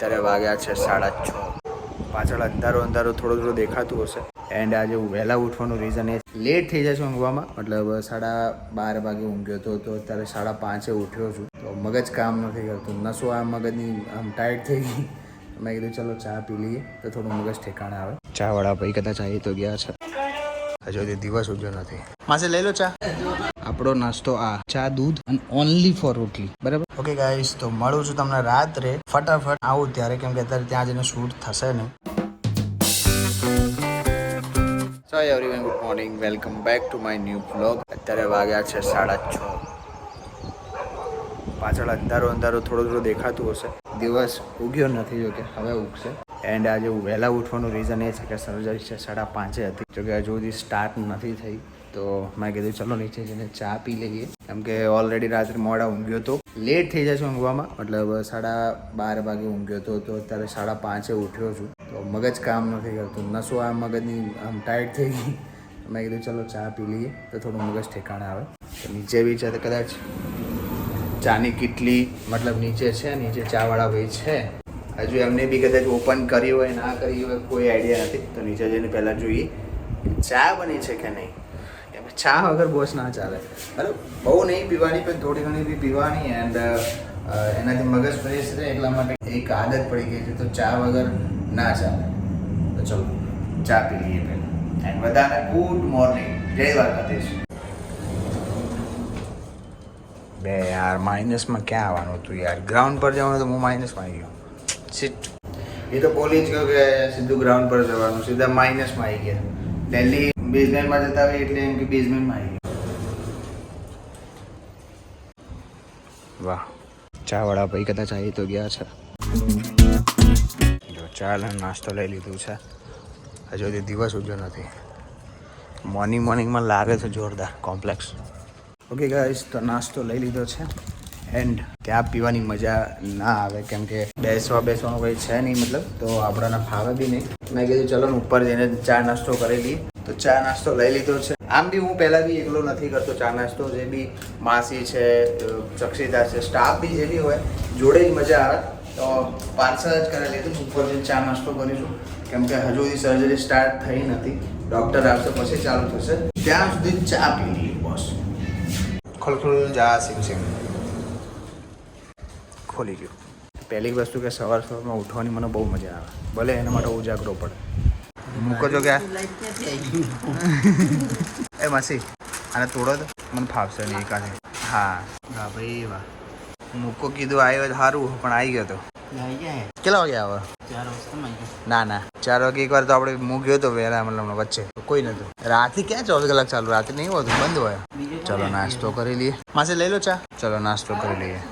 અત્યારે વાગ્યા છે 6:30. પાછળ અંધારું થોડું દેખાતું હશે. એન્ડ આજે વહેલા ઉઠવાનું રીઝન એ લેટ થઈ જશે ઊંઘવામાં. મતલબ 12:30 વાગે ઊંઘ્યો હતો તો અત્યારે 5:30 ઉઠ્યો છું. તો મગજ કામ નથી કરતું, નસો આ મગજની આમ ટાઈટ થઈ ગઈ. મેં કીધું ચલો ચા પી લઈએ તો થોડું મગજ ઠેકાણે આવે. ચા વાળા ભાઈ કદાચ આવી તો ગયા છે, હજુ સુધી દિવસ ઉગ્યો નથી. માસે લઈ લો ચા. આપણો નાસ્તો આ ચા, દૂધ અને ઓનલી ફોર રોટલી, બરાબર? ઓકે ગાઈસ, તો મળું છું તમને રાત્રે. ફટાફટ આવું ત્યારે, કેમ કે અત્યારે ત્યાં જઈને શૂટ થશે નહીં. So everyone, good morning, welcome back to my new vlog. અત્યારે વાગ્યા છે 6:30. પાછળ અંધારું થોડું દેખાતું હશે. દિવસ ઉગ્યો નથી, જોકે હવે ઉગશે. એન્ડ આજે વહેલા ઉઠવાનું રીઝન એ છે કે સર્જરી છે 5:30 હતી, જોકે હજુ સુધી સ્ટાર્ટ નથી થઈ. તો મેં કીધું ચલો નીચે જઈને ચા પી લઈએ, કેમ કે ઓલરેડી રાત્રે મોડા ઊંઘ્યો હતો. લેટ થઈ જશે ઊંઘવામાં. મતલબ 12:30 વાગે ઊંઘ્યો હતો તો અત્યારે 5:30 ઉઠ્યો છું. તો મગજ કામ નથી કરતું, નસો આ મગજની આમ ટાઈટ થઈ ગઈ. મેં કીધું ચલો ચા પી લઈએ તો થોડું મગજ ઠેકાણે આવે. તો નીચે બી છે તો કદાચ ચાની કિટલી, મતલબ નીચે છે, નીચે ચાવાળા ભાઈ છે. હજુ એમને બી કદાચ ઓપન કરી હોય ના કરી હોય કોઈ આઈડિયા નથી. તો નીચે જઈને પહેલાં જોઈએ ચા બની છે કે નહીં. ચા વગર બોસ ના ચાલે. બરાબર, બહુ નહીં પીવાની પણ થોડી ઘણી બી પીવાની. એન્ડ એનાથી મગજ ફ્રેશ રહે, એટલા માટે એક આદત પડી ગઈ છે. તો ચા વગર ના ચાલે. તો ચલો ચા પી લઈએ પહેલાં. એન્ડ બધાને ગુડ મોર્નિંગ, જય દ્વારકાધીશ. બે યાર, માઇનસમાં ક્યાં આવવાનું હતું યાર? ગ્રાઉન્ડ પર જવાનું તો હું માઇનસમાં આવી ગયો. સીટ એ તો બોલી જ ગયો કે સીધું ગ્રાઉન્ડ પર જવાનું, સીધા માઇનસમાં આવી ગયા. દિલ્હી બેઝમેન્ટમાં જતા હોય એટલે એમ કે બેઝમેન્ટમાં આવી ગયા. વાહ, ચા વાળા ભાઈ કદાચ આવી તો ગયા છે. જો ચા નાસ્તો લઈ લીધું છે, હજુ સુધી દિવસ ઉગ્યો નથી. મોર્નિંગમાં લાગે છે જોરદાર કોમ્પ્લેક્સ. ઓકે ગાઈસ, તો નાસ્તો લઈ લીધો છે. એન્ડ ત્યાં પીવાની મજા ના આવે, કેમ કે બેસવાનું કંઈ છે નહીં, મતલબ તો આપણાને ફાવે બી નહીં. મેં કીધું ચલો ઉપર જઈને ચા નાસ્તો કરી લઈએ. તો ચા નાસ્તો લઈ લીધો છે. આમ બી હું પહેલાં બી એકલો નથી કરતો ચા નાસ્તો. જે બી માસી છે, ચક્ષિતા છે, સ્ટાફ બી જે બી હોય જોડે જ મજા આવે. તો પાર્સલ જ કરી લીધું. ઉપર જઈને ચા નાસ્તો કરીશું, કેમ કે હજુ સુધી સર્જરી સ્ટાર્ટ થઈ નથી. ડૉક્ટર આવશે પછી ચાલુ થશે. ત્યાં સુધી ચા પી લઈએ બોસ. ખોલ જા સિંગ ખોલી ગયું. પહેલી વસ્તુ કે સવારમાં ઉઠવાની મને બહુ મજા આવે, ભલે એના માટે ઉજાગરો પડે. મૂકો છો ક્યાં? એ માસી આને તોડો તો મને ફાવશે નહીં એકાને. હા હા ભાઈ વાહ. મૂકો કીધું આવ્યો સારું, પણ આવી ગયો તો. કેટલા વાગે આવે? 4 વાગે. ના 4 વાગે એકવાર તો આપણે હું ગયો તો વહેલા, મતલબ વચ્ચે કોઈ નતું. રાતે ક્યાં 24 કલાક ચાલુ? રાતે નહીં હોતું, બંધ હોય. ચલો નાસ્તો કરી લઈએ. માસી લઈ લો ચા. ચલો નાસ્તો કરી લઈએ.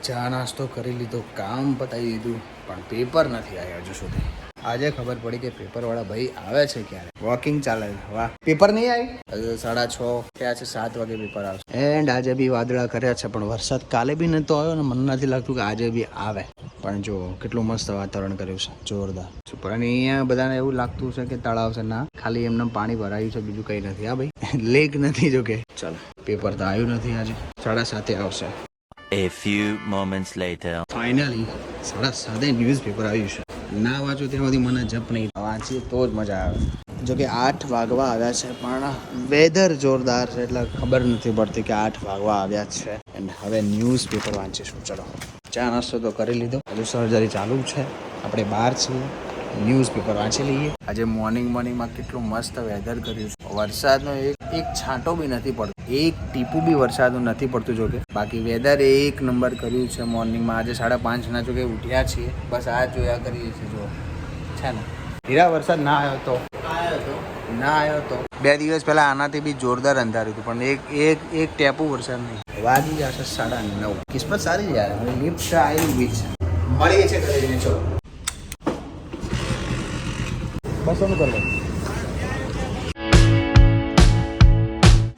ચા નાસ્તો કરી લીધો, કામ પતાવી દીધું, પણ પેપર નથી આવ્યા હજુ સુધી. આજે ખબર પડી કે પેપરવાળા ભાઈ આવે છે ક્યારે. વોકિંગ ચાલે છે. વાહ, પેપર નહીં આવી. હજુ 6:30 થયા છે, 7 વાગે પેપર આવશે. એન્ડ આજે બી વાદળા કર્યા છે, પણ વરસાદ કાલે બી નતો આવ્યો ને મને નથી લાગતું કે આજે બી આવે. પણ જો કેટલું મસ્ત વાતાવરણ કર્યું છે, જોરદાર. પણ અહીંયા બધાને એવું લાગતું છે કે તળાવ છે. ના, ખાલી એમને પાણી ભરાયું છે, બીજું કંઈ નથી. હા ભાઈ, લેક નથી. જો કે ચાલો, પેપર તો આવ્યું નથી આજે. 7:30 આવશે. A few moments later. Finally 7:30 newspaper આવ્યું છે. ના વાંચો ત્યાં સુધી મને જપ નહીં, વાંચીએ તો જ મજા આવે. જો કે 8 વાગવા આવ્યા છે, પણ વેધર જોરદાર છે એટલે ખબર નથી પડતી કે 8 વાગવા આવ્યા છે. એન્ડ હવે ન્યૂઝપેપર વાંચીશું. ચલો, ચા નાસ્તો તો કરી લીધો, હજુ સર્જરી ચાલુ છે, આપણે બહાર છીએ. ન્યૂઝપેપર વાંચી લઈએ. આજે મોર્નિંગમાં કેટલું મસ્ત વેધર કર્યું છે. વરસાદનો એક છાંટો બી નથી પડતો, એક ટીપું બી વરસાદનું નથી પડતું. જો કે બાકી વેધર એક નંબર કર્યું છે મોર્નિંગમાં. આજે 5:30 જો કે ઉઠ્યા છીએ, બસ આ જોયા કરીએ છીએ. જો છે ને હીરા, વરસાદ ના આવ્યો તો 2 દિવસ પહેલાં આનાથી બી જોરદાર અંધાર્યું હતું, પણ એક ટેપું વરસાદ નહીં. વાગી જશે 9:30. કિસ્મત સારી યાર, લિફ્ટ આવી બી છે. મળીએ છીએ ઘરે જઈને. ચલો બસોનું કરી લો.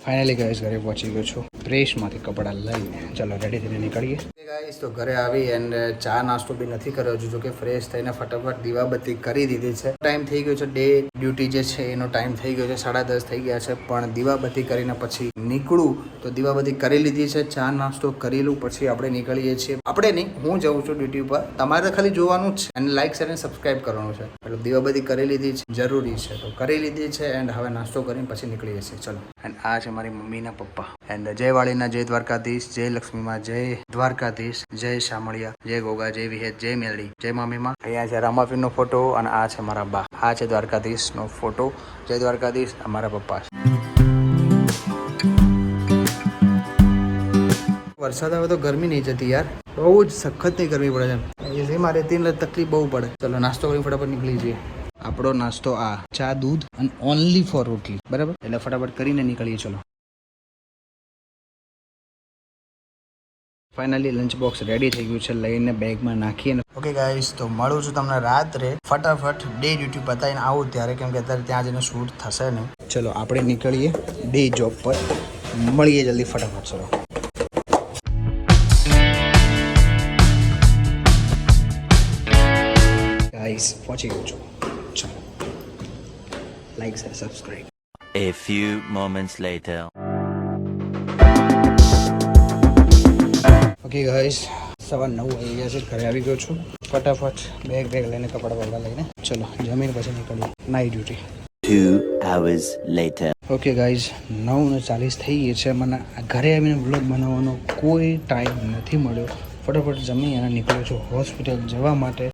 ફાઇનલી ગાઈસ ઘરે પહોંચી ગયો છું. પ્રેસમાંથી કપડાં લઈને ચલો રેડી થઈને નીકળીએ. ગાઈસ તો ઘરે આવી એન્ડ ચા નાસ્તો બી નથી કર્યો હજુ, જો કે ફ્રેશ થઈને ફટાફટ દીવાબત્તી કરી દીધી છે. ટાઈમ થઈ ગયો છે, ડે ડ્યુટી જે છે એનો ટાઈમ થઈ ગયો છે, 10:30 થઈ ગયા છે. પણ દીવાબત્તી કરીને પછી નીકળું તો દીવાબત્તી કરી લીધી છે, ચા નાસ્તો કરી લઉં પછી આપણે નીકળીએ છીએ. આપણે નહીં, હું જઉં છું ડ્યુટી ઉપર. તમારે ખાલી જોવાનું જ છે અને લાઈક શેર અને સબસ્ક્રાઈબ કરવાનું છે. એટલે દીવાબત્તી કરી લીધી છે, જરૂરી છે તો કરી લીધી છે. એન્ડ હવે નાસ્તો કરીને પછી નીકળીએ છીએ. ચલો. એન્ડ આ છે મારી મમ્મીના પપ્પા. એન્ડ જય વાળીના, જય દ્વારકાધીશ, જય લક્ષ્મીમાં, જય દ્વારકાધીશ, જય શામળિયા, જય ગોગા, જય વિહેત, જય મેલડી, જય મમ્મીમાં. અહીંયા છે રામાપીરનો ફોટો અને આ છે મારા બા. આ છે દ્વારકાધીશનો ફોટો. જય દ્વારકાધીશ. અમારા પપ્પા છે. વરસાદ આવે તો ગરમી નહીં જતી યાર, બહુ જ સખતની ગરમી પડે છે. મારે તેની તકલીફ બહુ પડે. ચલો નાસ્તો કરી ફટાફટ નીકળી જઈએ. આપણો નાસ્તો આ ચા, દૂધ અને ઓનલી ફોર રોટલી, બરાબર? એટલે ફટાફટ કરીને નીકળીએ. ચલો. ફાઇનલી લંચ બોક્સ રેડી થઈ ગયું છે, લઈને બેગમાં નાખીએ. ઓકે ગાઈસ, તો મળું છું તમને રાત્રે. ફટાફટ ડે ડ્યુટી પતાવીને આવું ત્યારે, કેમ કે અત્યારે ત્યાં જઈને શૂટ થશે નહીં. ચલો આપણે નીકળીએ ડે જોબ પર. મળીએ જલ્દી ફટાફટ. ચલો ગાઈસ, પહોંચી ગયો છું. ચલો like share subscribe. A few moments later. Okay guys, 9:15 વાગી ગયા છે. ઘરે આવી ગયો છું. ફટાફટ બેગ લઈને કપડાં બપડા લઈને ચલો જમીન પછી નીકળીએ night duty. 2 hours later. Okay guys, 9:40 થઈ ગઈ છે. મને ઘરે આવીને વ્લોગ બનાવવાનો કોઈ ટાઈમ નથી મળ્યો. ફટાફટ જમી અને નીકળ્યો છું હોસ્પિટલ જવા માટે.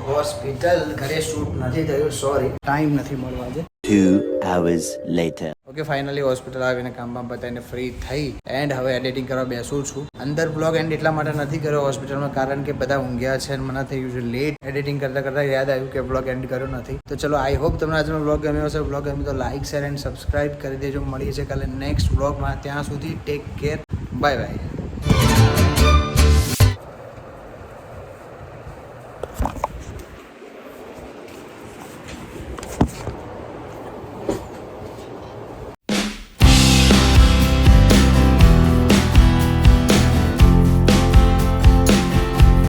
હોસ્પિટલ ઘરે શૂટ નથી થયું, સોરી, ટાઈમ નથી મળ્યો આજે. 2 hours later. Okay finally hospital આવીને કામ બતાવીને ફ્રી થઈ એન્ડ હવે એડિટિંગ કરવા બેસું છું. અંદર બ્લોગ એન્ડ એટલા માટે નથી કર્યો હોસ્પિટલમાં, કારણ કે બધા ઊંઘ્યા છે અને મને થઈ ગયું છે લેટ. એડિટિંગ કરતા યાદ આવ્યું કે બ્લોગ એન્ડ કર્યો નથી. તો ચલો, આઈ હોપ તમને આજનો બ્લોગ ગમ્યો હશે. બ્લોગ ગમ્યો તો લાઈક શેર એન્ડ સબસ્ક્રાઇબ કરી દેજો. મળીએ છીએ કાલે નેક્સ્ટ બ્લોગમાં. ત્યાં સુધી ટેક કેર, બાય બાય.